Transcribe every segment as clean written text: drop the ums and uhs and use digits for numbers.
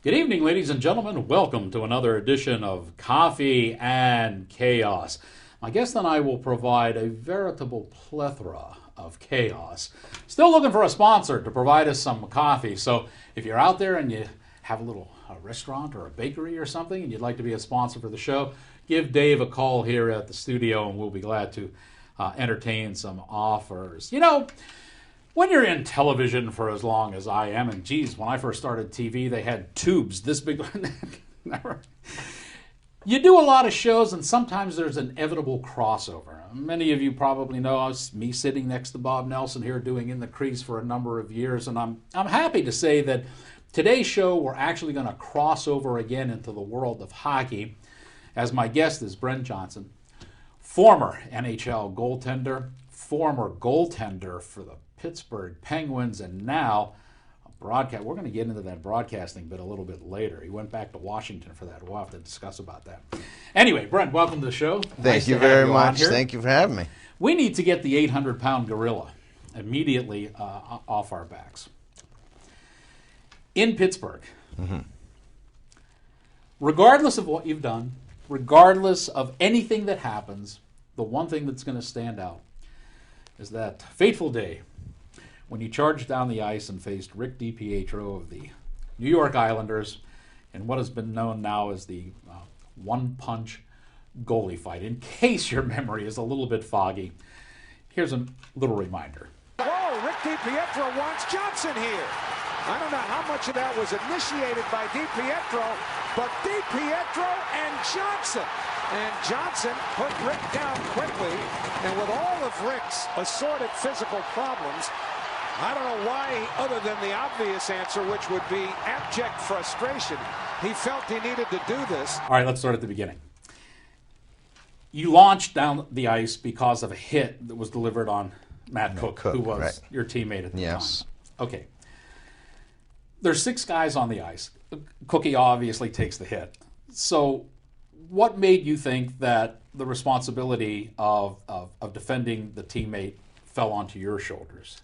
Good evening, ladies and gentlemen. Welcome to another edition of Coffee and Chaos. My guest and I will provide a veritable plethora of chaos. Still looking for a sponsor to provide us some coffee. So if you're out there and you have a restaurant or a bakery or something and you'd like to be a sponsor for the show, give Dave a call here at the studio and we'll be glad to entertain some offers. You know, when you're in television for as long as I am, and geez, when I first started TV, they had tubes this big. You do a lot of shows, and sometimes there's an inevitable crossover. Many of you probably know me sitting next to Bob Nelson here doing In the Crease for a number of years, and I'm happy to say that today's show we're actually going to cross over again into the world of hockey, as my guest is Brent Johnson, former NHL goaltender, former goaltender for the Pittsburgh Penguins, and now a broadcast. We're going to get into that broadcasting bit a little bit later. He went back to Washington for that. We'll have to discuss about that. Anyway, Brent, welcome to the show. Thank you very much. Thank you for having me. We need to get the 800-pound gorilla immediately off our backs. In Pittsburgh, regardless of what you've done, regardless of anything that happens, the one thing that's going to stand out is that fateful day when you charged down the ice and faced Rick DiPietro of the New York Islanders in what has been known now as the one-punch goalie fight. In case your memory is a little bit foggy, here's a little reminder. Whoa, Rick DiPietro wants Johnson here. I don't know how much of that was initiated by DiPietro, but DiPietro and Johnson. And Johnson put Rick down quickly, and with all of Rick's assorted physical problems, I don't know why, other than the obvious answer, which would be abject frustration, he felt he needed to do this. All right, let's start at the beginning. You launched down the ice because of a hit that was delivered on Matt Cook, who was your teammate at the time. Okay. There's 6 guys on the ice. Cookie obviously takes the hit. So what made you think that the responsibility of defending the teammate fell onto your shoulders?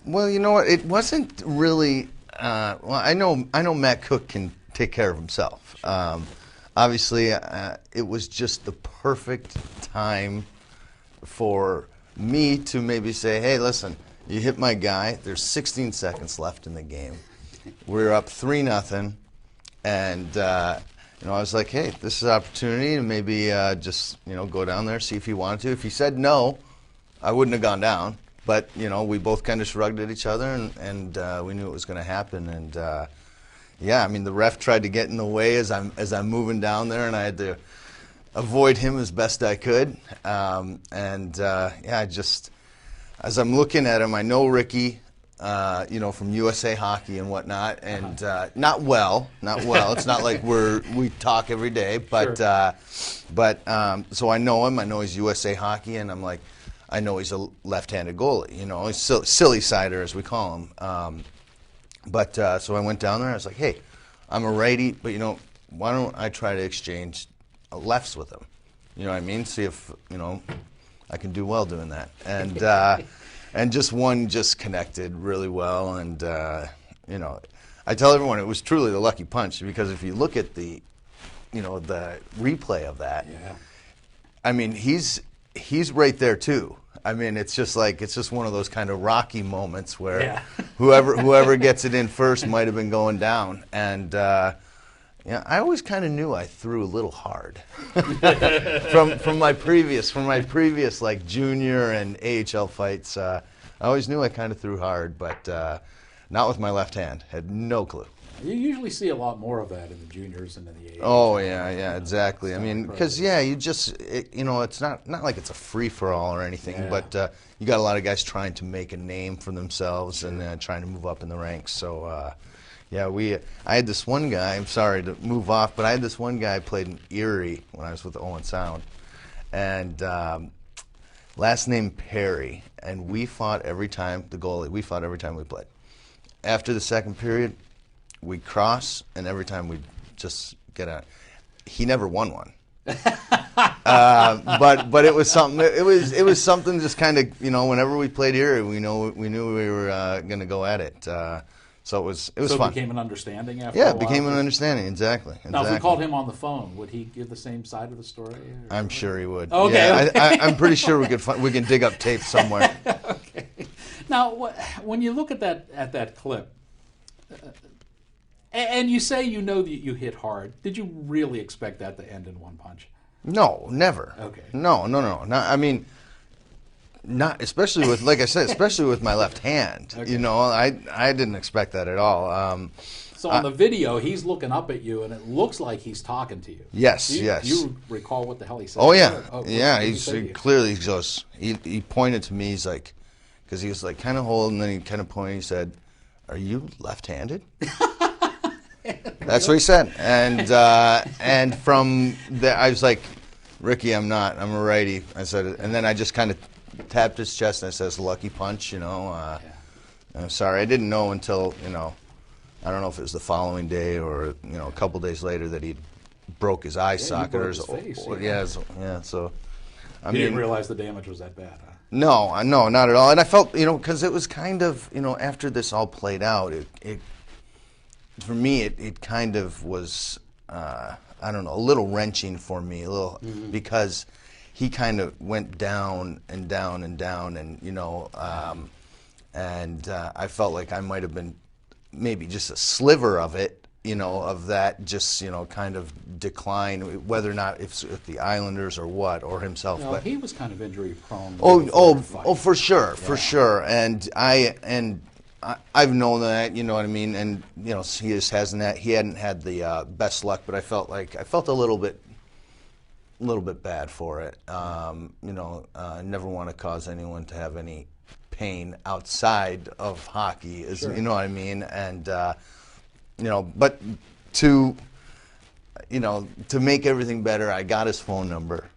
Well, you know what? It wasn't really. I know Matt Cook can take care of himself. Obviously, it was just the perfect time for me to maybe say, "Hey, listen, you hit my guy. There's 16 seconds left in the game. We're up 3-0, and I was like, hey, this is an opportunity to maybe just go down there, see if he wanted to. If he said no, I wouldn't have gone down. But we both kind of shrugged at each other, and we knew it was going to happen. And the ref tried to get in the way as I'm moving down there, and I had to avoid him as best I could. Just as I'm looking at him, I know Ricky. From USA Hockey and whatnot, and not well. It's not like we talk every day, but sure. So I know him. I know he's USA Hockey, and I'm like, I know he's a left-handed goalie. He's silly sider as we call him. So I went down there. I was like, hey, I'm a righty, but why don't I try to exchange lefts with him? You know what I mean? See if I can do well doing that, and. And one connected really well, and I tell everyone it was truly the lucky punch, because if you look at the replay of that, I mean he's right there too. I mean it's just one of those kind of Rocky moments where whoever gets it in first might have been going down, and I always kind of knew I threw a little hard from my previous like junior and AHL fights. I always knew I kind of threw hard, but not with my left hand. Had no clue. You usually see a lot more of that in the juniors and in the AHL. Oh yeah, exactly. I mean, because you just it's not like it's a free for all or anything, but you got a lot of guys trying to make a name for themselves and trying to move up in the ranks. So. I had this one guy, I'm sorry to move off, but I had this one guy played in Erie when I was with Owen Sound, and last name Perry, and we fought every time, the goalie, we played. After the second period, we'd cross, and every time we'd just get out. He never won one. But it was something. It was something just kind of whenever we played here, we knew we were going to go at it. So it was So fun. it became an understanding after Yeah, a it while? became an understanding. Exactly. Now, if we called him on the phone, would he give the same side of the story? Or? I'm sure he would. Okay, Yeah, okay. I'm pretty sure we can dig up tape somewhere. Okay. Now, when you look at that clip, and you say you know that you hit hard, did you really expect that to end in one punch? No, never. Okay. No. I mean, not especially with, like I said, especially with my left hand. Okay. You know, I didn't expect that at all. So on the video, he's looking up at you, and it looks like he's talking to you. Yes, Do yes. you recall what the hell he said? Oh yeah, What yeah. did he say to He you? clearly goes. He pointed to me. He's like, because he was like kind of holding, and then he kind of pointed. He said, "Are you left-handed?" That's what he said. And from there, I was like, "Ricky, I'm not. I'm a righty." I said, and then I just kind of tapped his chest and I says, "Lucky punch," you know. I'm sorry, I didn't know until, you know, I don't know if it was the following day or, you know, a couple days later that he broke his eye socket broke or his face, yeah. So I You mean, didn't realize the damage was that bad, huh? no, not at all. And I felt, you know, because it was kind of, you know, after this all played out, it for me, it kind of was, I don't know, a little wrenching for me, a little, because he kind of went down and down and down, and, you know, I felt like I might have been maybe just a sliver of it, you know, of that just, you know, kind of decline, whether or not it's with the Islanders or what, or himself. No, but he was kind of injury prone. For sure. And I've known that, you know what I mean, and you know he just hasn't. He hadn't had the best luck, but I felt a little bit bad for it. You know, I never want to cause anyone to have any pain outside of hockey, Sure. You know what I mean, and you know, but to make everything better, I got his phone number.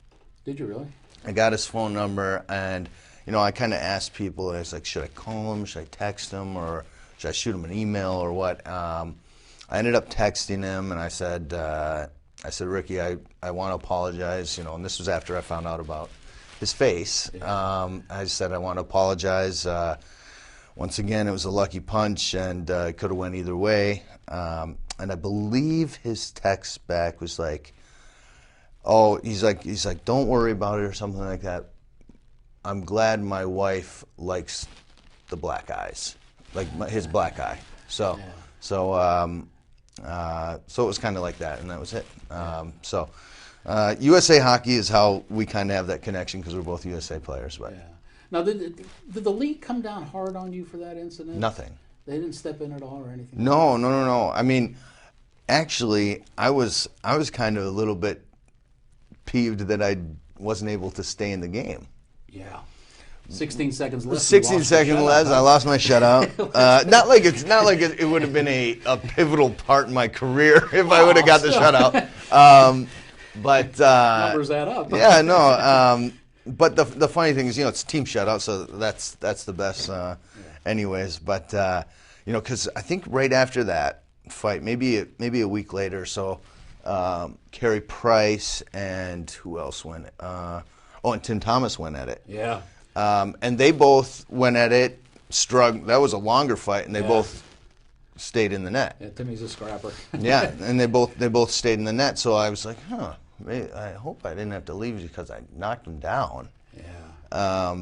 Did you really? I got his phone number, and you know, I kind of asked people. I was like, should I call him? Should I text him? Or should I shoot him an email? Or what? I ended up texting him, and I said, Ricky, I want to apologize. You know, and this was after I found out about his face. Yeah. I said, I want to apologize. Once again, it was a lucky punch, and it could have went either way. And I believe his text back was like, "Oh, he's like, don't worry about it," or something like that. I'm glad my wife likes the black eyes, like his black eye. So it was kind of like that, and that was it. USA Hockey is how we kind of have that connection because we're both USA players. But Yeah. Now, did the league come down hard on you for that incident? nothing. They didn't step in at all or anything? No. I mean, actually, I was kind of a little bit peeved that I wasn't able to stay in the game. Yeah. 16 seconds left. 16 seconds left. I lost my shutout. Not like it would have been a pivotal part in my career if I would have got the shutout. But Numbers add up. yeah, no. But the funny thing is, you know, it's team shutout, so that's the best, anyways. But you know, because I think right after that fight, maybe a week later, so Carey Price and who else went? And Tim Thomas went at it. Yeah. And they both went at it. That was a longer fight, and they both stayed in the net. Yeah, Timmy's a scrapper. Yeah, and they both stayed in the net. So I was like, I hope I didn't have to leave because I knocked him down. Yeah.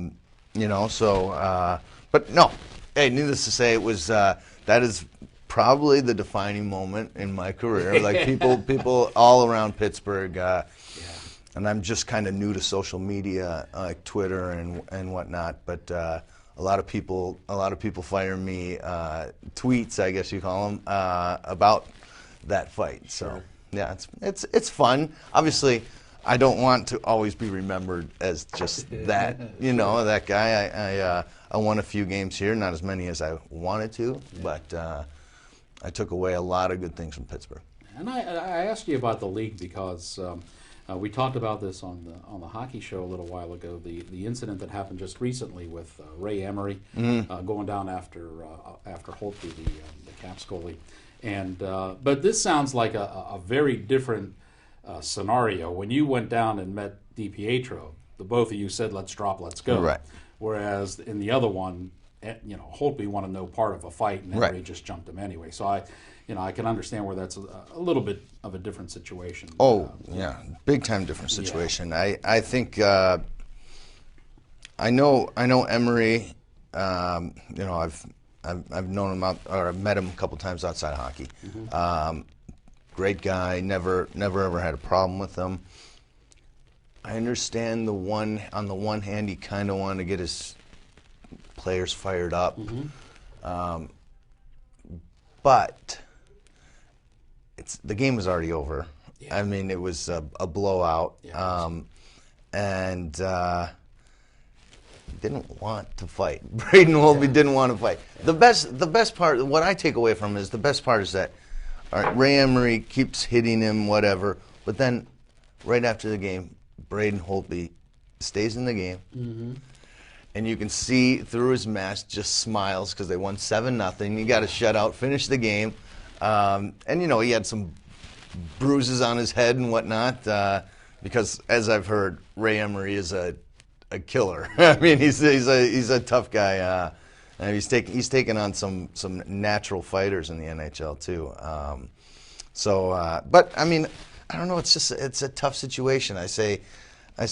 You know, so but no. Hey, needless to say, it was that is probably the defining moment in my career. Like people all around Pittsburgh. And I'm just kind of new to social media, like Twitter and whatnot. But a lot of people fire me tweets, I guess you call them, about that fight. So Sure. yeah, it's fun. Obviously, I don't want to always be remembered as just that, you know, that guy. I won a few games here, not as many as I wanted to, but I took away a lot of good things from Pittsburgh. And I asked you about the league because we talked about this on the hockey show a little while ago. The incident that happened just recently with Ray Emery going down after Holtby, the Caps goalie, and but this sounds like a very different scenario. When you went down and met DiPietro, the both of you said, "Let's drop, let's go." Right. Whereas in the other one, Holtby wanted no part of a fight, and Emery just jumped him anyway. So I can understand where that's a little bit of a different situation. Oh, yeah, big time different situation. Yeah. I think I know Emery. I've known him or I've met him a couple times outside of hockey. Mm-hmm. Great guy. Never ever had a problem with him. I understand on the one hand, he kind of wanted to get his players fired up, mm-hmm. But the game was already over. Yeah. I mean, it was a blowout, and didn't want to fight. Braden Holtby didn't want to fight. The best part, what I take away from it is the best part is that, all right, Ray Emery keeps hitting him, whatever, but then right after the game, Braden Holtby stays in the game, mm-hmm. and you can see through his mask just smiles because they won 7-0. He got a shutout, finished the game, and he had some bruises on his head and whatnot because, as I've heard, Ray Emery is a killer. I mean, he's a tough guy, and he's taken on some natural fighters in the NHL too. But I mean, I don't know. It's a tough situation. I say,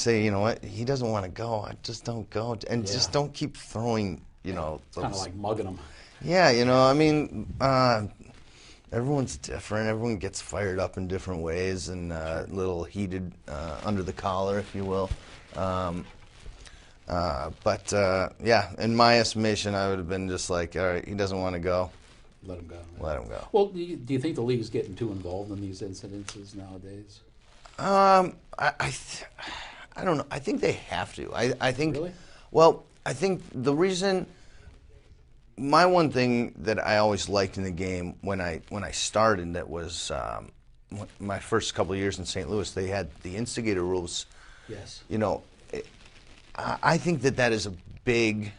you know what? He doesn't want to go. I just don't go, and just don't keep throwing. Kind of like mugging him. Yeah, I mean, everyone's different. Everyone gets fired up in different ways and a little heated under the collar, if you will. But in my estimation, I would have been just like, all right, he doesn't want to go. Let him go. Let him go. Well, do you think the league's getting too involved in these incidences nowadays? I don't know. I think they have to. I think. Really? Well, I think the reason. My one thing that I always liked in the game when I started, that was my first couple of years in St. Louis. They had the instigator rules. Yes. I think that is a big,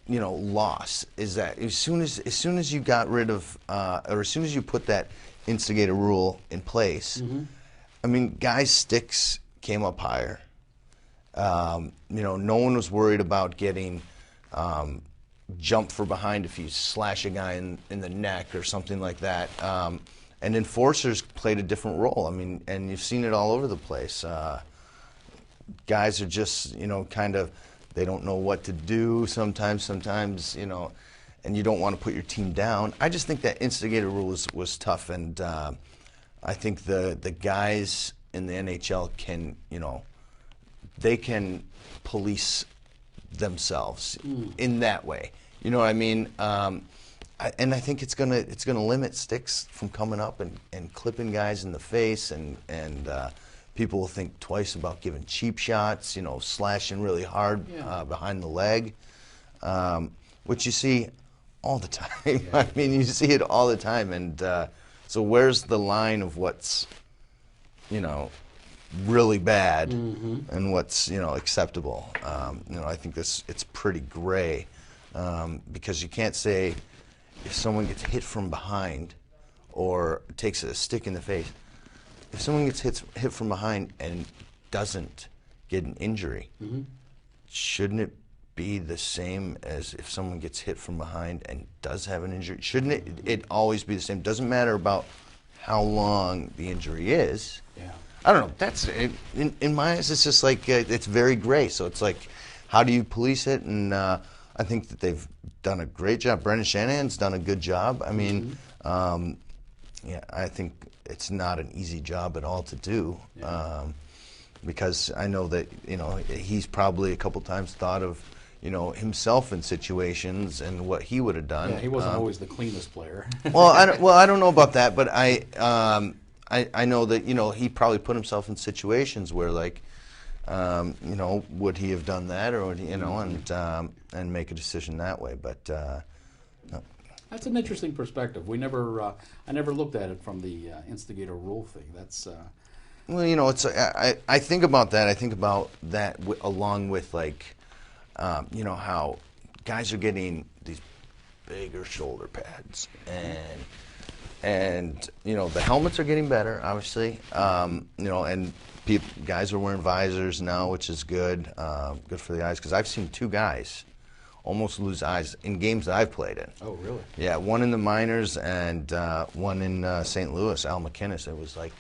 loss. Is that as soon as you got rid of, or as soon as you put that instigator rule in place, mm-hmm. I mean, guys' sticks came up higher. No one was worried about getting jumped for behind if you slash a guy in the neck or something like that. And enforcers played a different role. I mean, and you've seen it all over the place. Guys are just, kind of, they don't know what to do sometimes, and you don't want to put your team down. I just think that instigator rule was tough, and I think the guys in the NHL can, they can police themselves in that way. You know what I mean? And I think it's gonna limit sticks from coming up and clipping guys in the face, and people will think twice about giving cheap shots, slashing really hard behind the leg, which you see all the time. Yeah. I mean, you see it all the time. And so where's the line of what's, really bad mm-hmm. and what's, acceptable? I think it's pretty gray because you can't say if someone gets hit from behind or takes a stick in the face, if someone gets hit from behind and doesn't get an injury, mm-hmm. shouldn't it be the same as if someone gets hit from behind and does have an injury? Shouldn't it always be the same? Doesn't matter about how long the injury is. Yeah. I don't know. That's in my eyes. It's just like it's very gray. So it's like, how do you police it? And I think that they've done a great job. Brendan Shanahan's done a good job. I mean, mm-hmm. I think it's not an easy job at all to do, because I know that he's probably a couple times thought of himself in situations and what he would have done. Yeah, he wasn't always the cleanest player. I don't know about that, but I know that he probably put himself in situations where would he have done that, or would he, and make a decision that way, but. No. That's an interesting perspective. I never looked at it from the instigator rule thing. That's. Well, it's. I think about that. I think about that along with how guys are getting these bigger shoulder pads, and the helmets are getting better, obviously. And guys are wearing visors now, which is good. Good for the eyes, because I've seen two guys almost lose eyes in games that I've played in. Oh, really? Yeah, one in the minors and one in St. Louis, Al McInnes. It was like,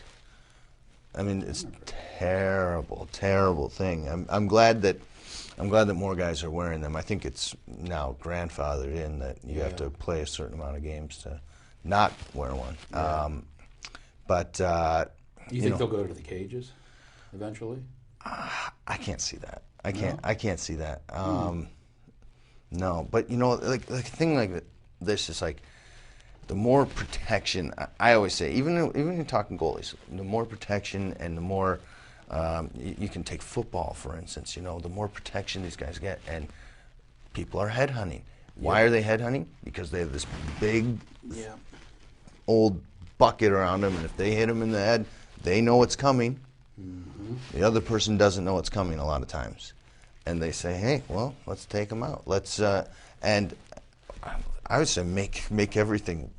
I mean, it's terrible, terrible thing. I'm glad that more guys are wearing them. I think it's now grandfathered in that you have to play a certain amount of games to not wear one. Yeah. But you think they'll go to the cages eventually? I can't see that. I can't see that. No, but like a thing like this is like the more protection. I always say, even in talking goalies, the more protection and the more you can take football, for instance. The more protection these guys get, and people are headhunting. Why are they headhunting? Because they have this big, old bucket around them, and if they hit them in the head, they know what's coming. The other person doesn't know what's coming a lot of times. And they say, hey, well, let's take them out. Let's, and I would say make everything,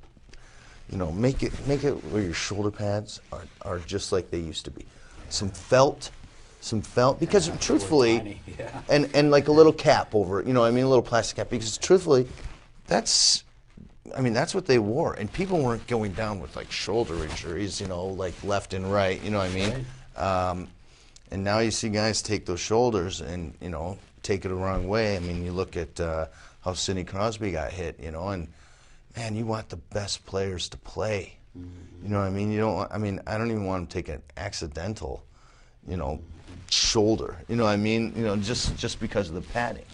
make it where your shoulder pads are just like they used to be. Some felt, because truthfully, and like a little cap over it, a little plastic cap, because truthfully, that's what they wore. And people weren't going down with like shoulder injuries, like left and right, you know what I mean? Right. And now you see guys take those shoulders and, take it the wrong way. I mean, you look at how Sidney Crosby got hit, and, man, you want the best players to play. You know what I mean? I don't even want to take an accidental, shoulder. You know what I mean? Just because of the padding,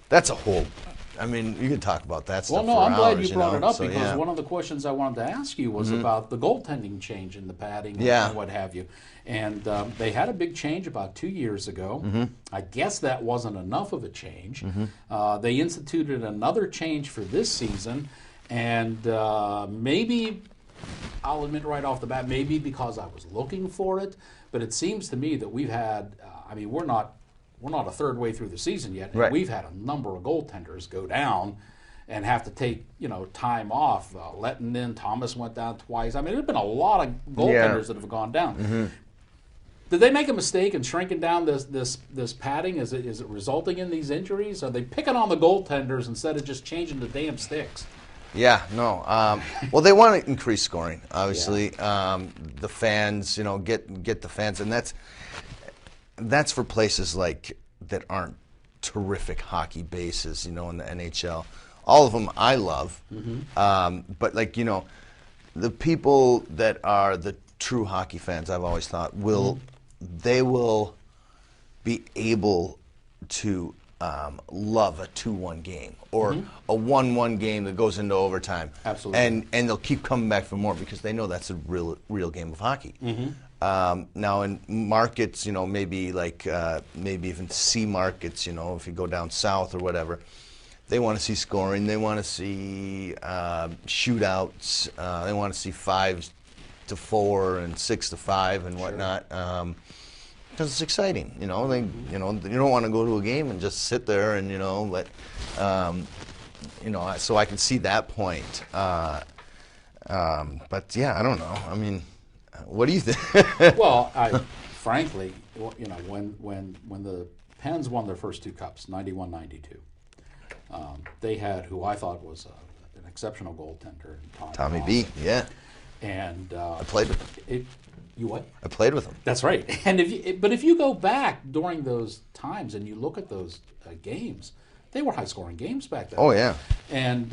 That's a whole... I mean, you could talk about that stuff. Well, no, for I'm hours, glad you brought it up, so, because one of the questions I wanted to ask you was about the goaltending change in the padding and what have you. And they had a big change about 2 years ago. I guess that wasn't enough of a change. They instituted another change for this season, and maybe, I'll admit right off the bat, maybe because I was looking for it, but it seems to me that we've had, we're not a third way through the season yet, and we've had a number of goaltenders go down and have to take, time off. Lettinen, Thomas went down twice. There's been a lot of goaltenders that have gone down. Did they make a mistake in shrinking down this padding? Is it resulting in these injuries? Are they picking on the goaltenders instead of just changing the damn sticks? Yeah, no. Well, they want to increase scoring, obviously. The fans, get the fans, and that's for places like that aren't terrific hockey bases, in the NHL. All of them I love, but the people that are the true hockey fans, I've always thought they will be able to love a 2-1 game or a 1-1 game that goes into overtime. Absolutely. And they'll keep coming back for more because they know that's a real game of hockey. Now in markets, maybe maybe even C markets, if you go down south or whatever, they want to see scoring. They want to see shootouts. They want to see 5-4 and 6-5 and whatnot. Because it's exciting, you don't want to go to a game and just sit there and let, so I can see that point. But yeah, I don't know. What do you think? Well, frankly, when the Pens won their first two cups, 91-92, they had who I thought was an exceptional goaltender, Tommy B. Yeah. And I played with him. You what? I played with him. That's right. And if you go back during those times and you look at those games, they were high-scoring games back then. Oh yeah. And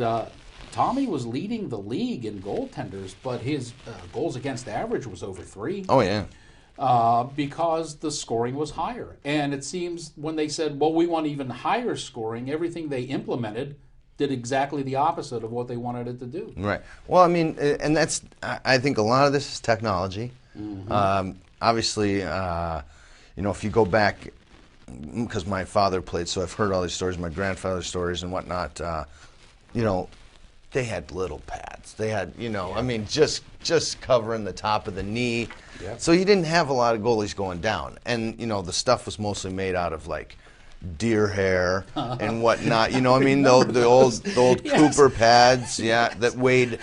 Tommy was leading the league in goaltenders, but his goals against average was over 3. Oh yeah. Because the scoring was higher. And it seems when they said, well, we want even higher scoring, everything they implemented did exactly the opposite of what they wanted it to do. Right. Well, and that's, I think a lot of this is technology. Obviously, if you go back, because my father played, so I've heard all these stories, my grandfather's stories and whatnot, they had little pads. They had, just covering the top of the knee. Yep. So you didn't have a lot of goalies going down. And, the stuff was mostly made out of, deer hair and whatnot. The old Yes. Cooper pads, that weighed,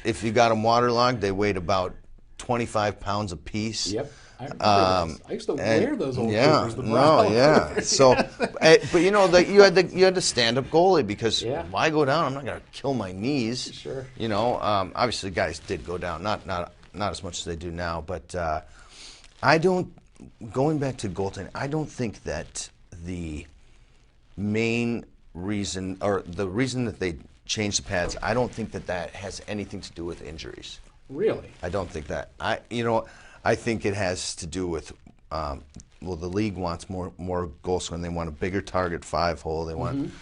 if you got them waterlogged, they weighed about 25 pounds a piece. Yep. I remember those. I used to wear those old Cougars. The brown Cougars. So, but you know that you had the stand-up goalie because if I go down, I'm not going to kill my knees. Sure. You know, obviously guys did go down, not as much as they do now, but I don't. Going back to goaltending, I don't think that the main reason or the reason that they changed the pads, I don't think that has anything to do with injuries. Really? I don't think that. I think it has to do with the league wants more goal scoring. They want a bigger target 5-hole. They want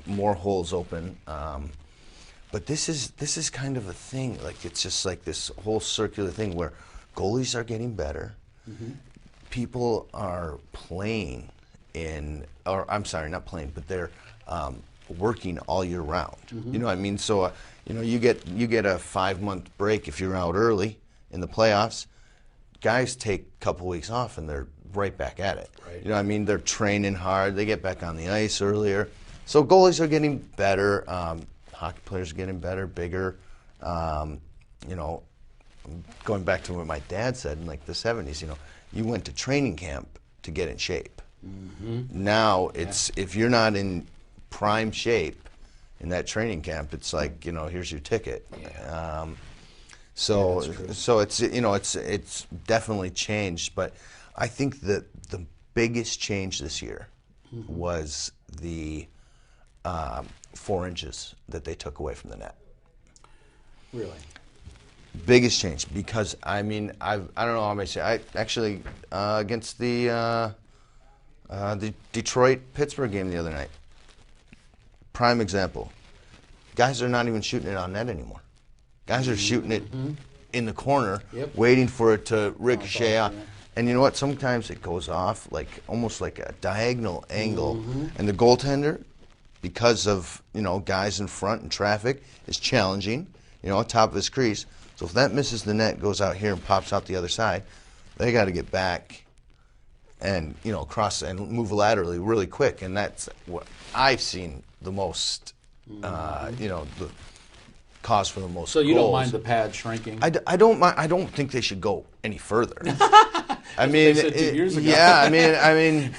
more holes open. But this is kind of a thing. Like it's just like this whole circular thing where goalies are getting better. People are playing I'm sorry, not playing, but they're working all year round. You know what I mean? So you get a 5-month break if you're out early in the playoffs. Guys take a couple weeks off and they're right back at it. Right. You know what I mean? They're training hard. They get back on the ice earlier. So goalies are getting better. Hockey players are getting better, bigger. You know, going back to what my dad said in like the 70s, you know, you went to training camp to get in shape. Now it's if you're not in prime shape in that training camp, it's like, you know, here's your ticket. So it's, you know, it's definitely changed, but I think that the biggest change this year was the 4 inches that they took away from the net. Really? Biggest change because I mean I don't know how many say I actually against the Detroit-Pittsburgh game the other night. Prime example. Guys are not even shooting it on net anymore. Guys are shooting it in the corner, waiting for it to ricochet out. And you know what? Sometimes it goes off like almost like a diagonal angle, and the goaltender, because of, you know, guys in front and traffic, is challenging, you know, on top of his crease. So if that misses the net, goes out here and pops out the other side, they got to get back and, you know, cross and move laterally really quick. And that's what I've seen the most, you know, the cause for the most So you goals. don't mind the pad shrinking? I don't mind. I don't think they should go any further. I mean, they said 2 years ago. yeah. I mean,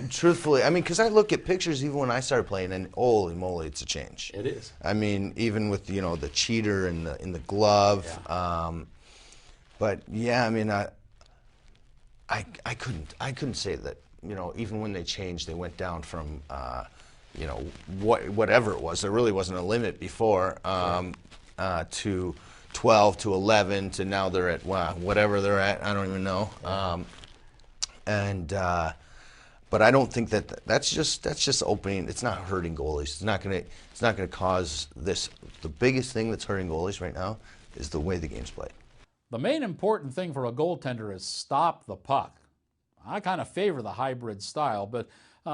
truthfully, I mean, because I look at pictures even when I started playing, and holy moly, it's a change. It is. I mean, even with, you know, the cheater in the glove. But yeah, I mean, I couldn't say that, you know, even when they changed, they went down from you know, whatever it was. There really wasn't a limit before to 12 to 11 to now they're at whatever they're at. I don't even know. But I don't think that's just opening. It's not hurting goalies. It's not gonna cause this. The biggest thing that's hurting goalies right now is the way the game's played. The main important thing for a goaltender is stop the puck. I kind of favor the hybrid style, but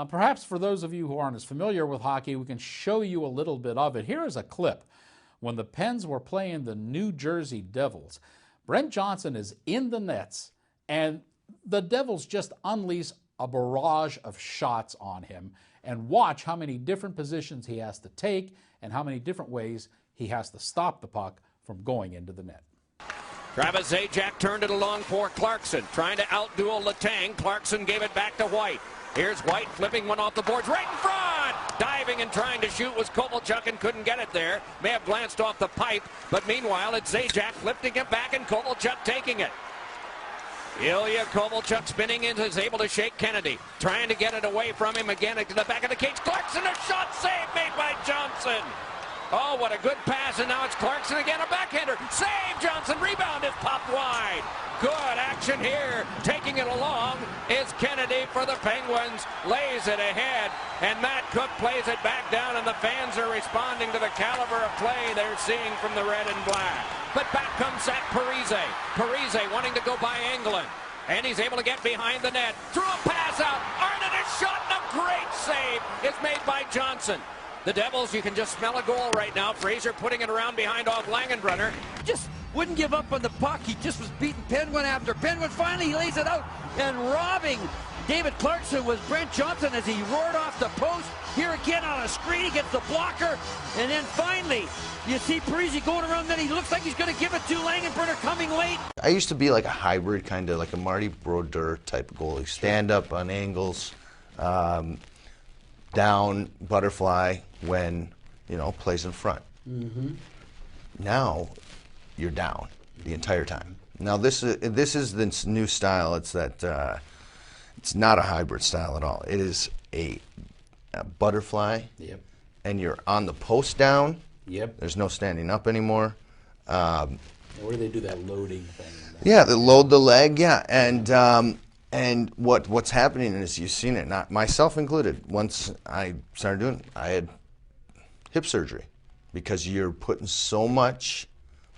perhaps for those of you who aren't as familiar with hockey, we can show you a little bit of it. Here is a clip when the Pens were playing the New Jersey Devils. Brent Johnson is in the nets, and the Devils just unleash a barrage of shots on him. And watch how many different positions he has to take and how many different ways he has to stop the puck from going into the net. Travis Zajac turned it along for Clarkson, trying to outduel Letang. Clarkson gave it back to White. Here's White flipping one off the boards right in front. Diving and trying to shoot was Kovalchuk and couldn't get it there. May have glanced off the pipe, but meanwhile it's Zajac lifting it back and Kovalchuk taking it. Ilya Kovalchuk spinning in, is able to shake Kennedy. Trying to get it away from him again to the back of the cage. Clarkson, a shot save made by Johnson. Oh, what a good pass, and now it's Clarkson again, a backhander. Save, Johnson, rebound is popped wide. Good action here. Taking it along is Kennedy for the Penguins. Lays it ahead, and Matt Cook plays it back down, and the fans are responding to the caliber of play they're seeing from the red and black. But back comes Zach Parise. Parise wanting to go by Engelland, and he's able to get behind the net. Threw a pass out. Arnott is shot, and a great save is made by Johnson. The Devils, you can just smell a goal right now. Fraser putting it around behind off Langenbrunner. Just wouldn't give up on the puck. He just was beating Penguin after Penguin. Finally, he lays it out and robbing David Clarkson was Brent Johnson as he roared off the post. Here again on a screen, he gets the blocker. And then finally, you see Parise going around, then he looks like he's going to give it to Langenbrunner coming late. I used to be like a hybrid, kind of like a Marty Brodeur type of goalie. Stand up on angles, down, butterfly when, plays in front. Mm-hmm. Now, you're down the entire time. Now, this is the new style. It's that it's not a hybrid style at all. It is a butterfly. Yep. And you're on the post down. Yep. There's no standing up anymore. Where do they do that loading thing? Yeah, they load the leg. Yeah, and what's happening is you've seen it, not myself included. Once I started doing it, I had hip surgery because you're putting so much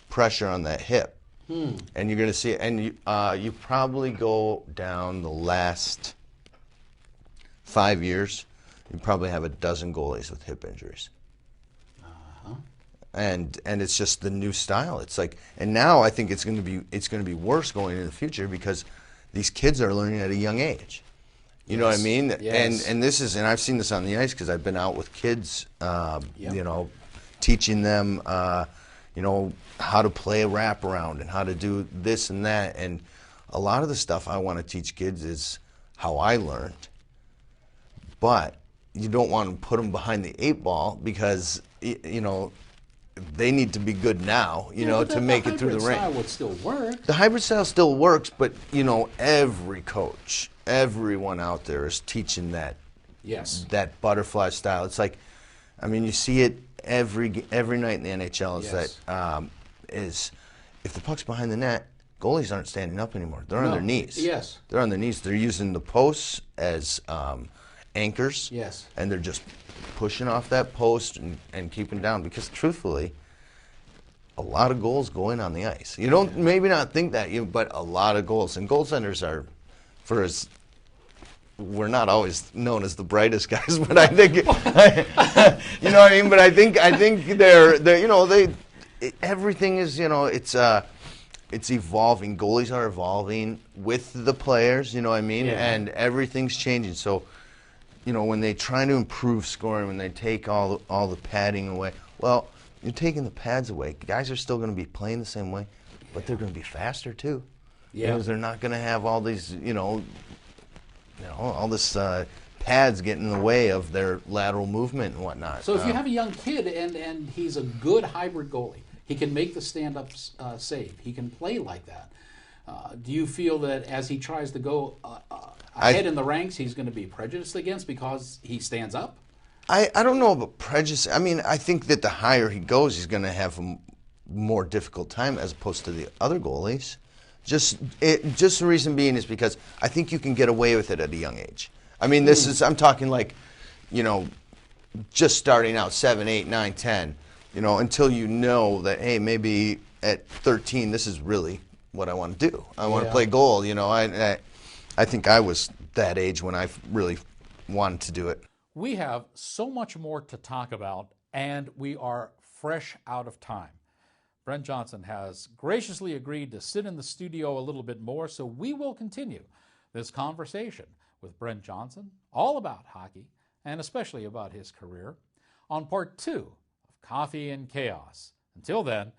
pressure on that hip, and you're going to see it. And you probably go down the last 5 years, you probably have a dozen goalies with hip injuries. And it's just the new style. It's like, and now I think it's going to be worse going into the future because these kids are learning at a young age. You know what I mean? Yes. And this is, and I've seen this on the ice because I've been out with kids, teaching them, how to play a wraparound and how to do this and that. And a lot of the stuff I want to teach kids is how I learned. But you don't want to put them behind the 8 ball because, they need to be good now, to make it through the ring. The hybrid style would still work. The hybrid style still works, but, every coach, everyone out there is teaching that butterfly style. It's like, you see it every night in the NHL is if the puck's behind the net, goalies aren't standing up anymore. They're on their knees. Yes. They're on their knees. They're using the posts as anchors. Yes. And they're just pushing off that post and keeping down because truthfully, a lot of goals go in on the ice. You don't maybe not think that, but a lot of goals. And goaltenders are, we're not always known as the brightest guys, but I think, you know what I mean? But I think they're everything is, it's evolving. Goalies are evolving with the players, you know what I mean? Yeah. And everything's changing. So, when they try to improve scoring, when they take all the padding away, well, you're taking the pads away. Guys are still going to be playing the same way, but they're going to be faster too. Yeah. Because they're not going to have all these, all this pads getting in the way of their lateral movement and whatnot. So if you have a young kid and he's a good hybrid goalie, he can make the stand-up save. He can play like that. Do you feel that as he tries to go ahead in the ranks, he's going to be prejudiced against because he stands up? I don't know about prejudice. I think that the higher he goes, he's going to have a more difficult time as opposed to the other goalies. Just the reason being is because I think you can get away with it at a young age. I'm talking like, just starting out 7, 8, 9, 10, until you know that, hey, maybe at 13, this is really what I want to do. I want to play goal. I think I was that age when I really wanted to do it. We have so much more to talk about, and we are fresh out of time. Brent Johnson has graciously agreed to sit in the studio a little bit more, so we will continue this conversation with Brent Johnson, all about hockey, and especially about his career, on part 2 of Coffee and Chaos. Until then,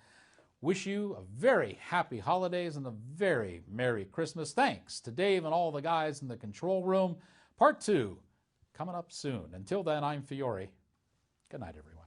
wish you a very happy holidays and a very Merry Christmas. Thanks to Dave and all the guys in the control room. Part 2 coming up soon. Until then, I'm Fiore. Good night, everyone.